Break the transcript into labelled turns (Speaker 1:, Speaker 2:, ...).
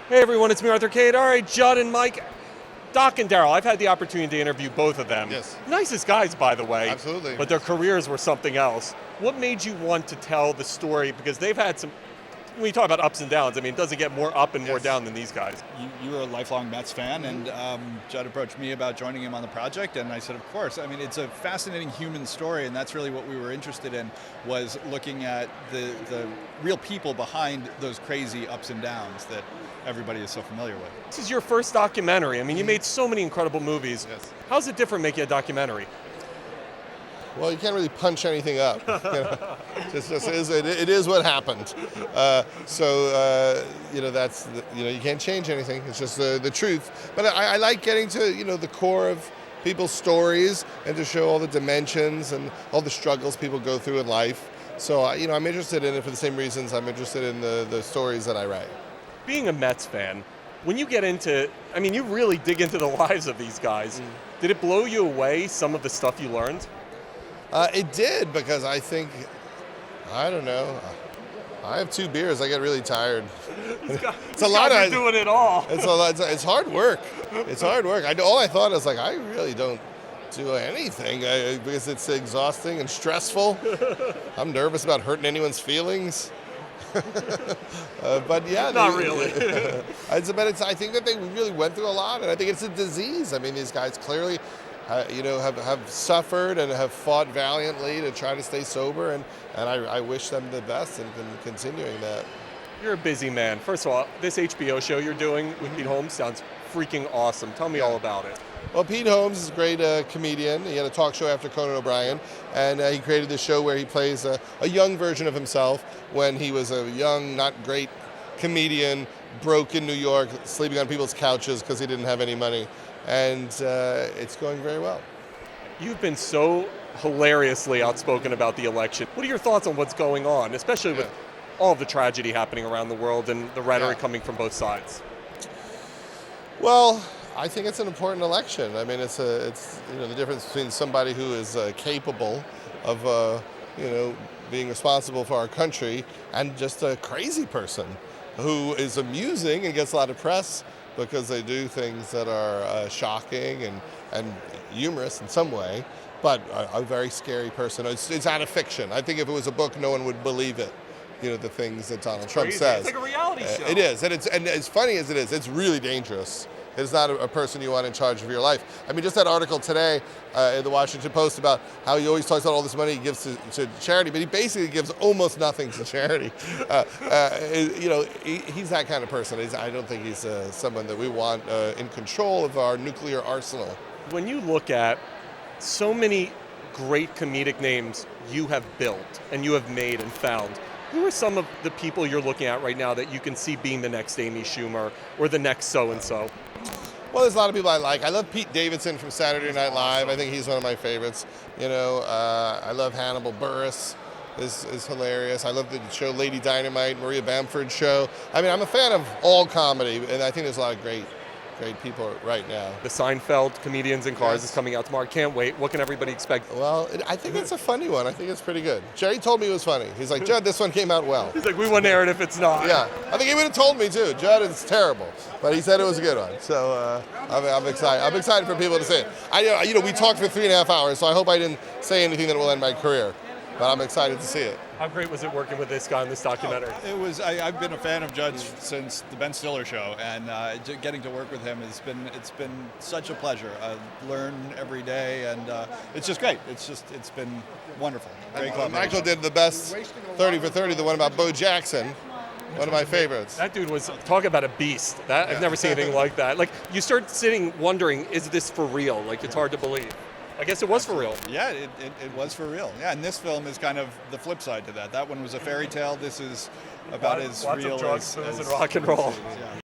Speaker 1: Hey everyone, it's me, Arthur Kade. All right, Judd and Mike, Doc and Darryl. I've had the opportunity to interview both of them.
Speaker 2: Yes.
Speaker 1: Nicest guys, by the way.
Speaker 2: Absolutely.
Speaker 1: But their careers were something else. What made you want to tell the story? Because they've had some, when you talk about ups and downs, I mean, it doesn't get more up and more down than these guys.
Speaker 3: You were a lifelong Mets fan, and Judd approached me about joining him on the project, and I said, of course. I mean, it's a fascinating human story, and that's really what we were interested in, was looking at the real people behind those crazy ups and downs that everybody is so familiar with.
Speaker 1: This is your first documentary. I mean, you made so many incredible movies.
Speaker 2: Yes.
Speaker 1: How's it different making a documentary?
Speaker 2: Well, you can't really punch anything up. It is what happened. That's you can't change anything. It's just the truth. But I like getting to the core of people's stories and to show all the dimensions and all the struggles people go through in life. So I'm interested in it for the same reasons I'm interested in the stories that I write.
Speaker 1: Being a Mets fan, when you get into, I mean, you really dig into the lives of these guys. Did it blow you away, some of the stuff you learned?
Speaker 2: It did, because I think, I don't know, I have 2 beers, I get really tired.
Speaker 1: It's a lot of doing it all.
Speaker 2: It's hard work. It's hard work. All I thought is I really don't do anything because it's exhausting and stressful. I'm nervous about hurting anyone's feelings. But yeah,
Speaker 1: not really.
Speaker 2: I think that they really went through a lot, and I think it's a disease. I mean, these guys clearly, have suffered and have fought valiantly to try to stay sober, and I wish them the best in continuing that.
Speaker 1: You're a busy man. First of all, this HBO show you're doing with Pete Holmes sounds freaking awesome. Tell me all about it.
Speaker 2: Well, Pete Holmes is a great comedian. He had a talk show after Conan O'Brien, and he created this show where he plays a young version of himself when he was a young, not great comedian, broke in New York, sleeping on people's couches because he didn't have any money. And it's going very well.
Speaker 1: You've been so hilariously outspoken about the election. What are your thoughts on what's going on, especially with all of the tragedy happening around the world and the rhetoric coming from both sides?
Speaker 2: Well, I think it's an important election. I mean, it's the difference between somebody who is capable of being responsible for our country and just a crazy person who is amusing and gets a lot of press because they do things that are shocking and humorous in some way, but a very scary person. It's out of fiction. I think if it was a book, no one would believe it. The things that Donald Trump says.
Speaker 1: It's like a reality show.
Speaker 2: It is, and as funny as it is, it's really dangerous. It's not a person you want in charge of your life. I mean, just that article today in the Washington Post about how he always talks about all this money he gives to charity, but he basically gives almost nothing to charity. He's that kind of person. I don't think he's someone that we want in control of our nuclear arsenal.
Speaker 1: When you look at so many great comedic names you have built and you have made and found, who are some of the people you're looking at right now that you can see being the next Amy Schumer or the next so-and-so?
Speaker 2: Well, there's a lot of people I like. I love Pete Davidson from Saturday Night Live. I think he's one of my favorites. I love Hannibal Buress. Is hilarious. I love the show Lady Dynamite, Maria Bamford's show. I mean, I'm a fan of all comedy, and I think there's a lot of great people right now.
Speaker 1: The Seinfeld Comedians in Cars is coming out tomorrow. Can't wait. What can everybody expect?
Speaker 2: Well, I think it's a funny one. I think it's pretty good. Jerry told me it was funny. He's like, Judd, this one came out well.
Speaker 1: He's like, we wouldn't air it if it's not.
Speaker 2: Yeah, I think he would have told me too. Judd, it's terrible, but he said it was a good one. So I'm excited. I'm excited for people to see it. We talked for 3.5 hours, so I hope I didn't say anything that will end my career. But I'm excited to see it.
Speaker 1: How great was it working with this guy in this documentary?
Speaker 3: It was. I've been a fan of Judd since the Ben Stiller show, and getting to work with him it's been such a pleasure. I learn every day, and it's just great. It's been wonderful. Great collaboration.
Speaker 2: Michael did the best 30 for 30, the one about Bo Jackson. One of my favorites.
Speaker 1: That dude was, talk about a beast. I've never seen anything like that. Like, you start sitting wondering, is this for real? Like, it's hard to believe. I guess it was for real.
Speaker 3: Yeah, it was for real. Yeah, and this film is kind of the flip side to that. That one was a fairy tale. This is about as real
Speaker 1: lots of drugs,
Speaker 3: as
Speaker 1: and rock and roll.
Speaker 3: Yeah.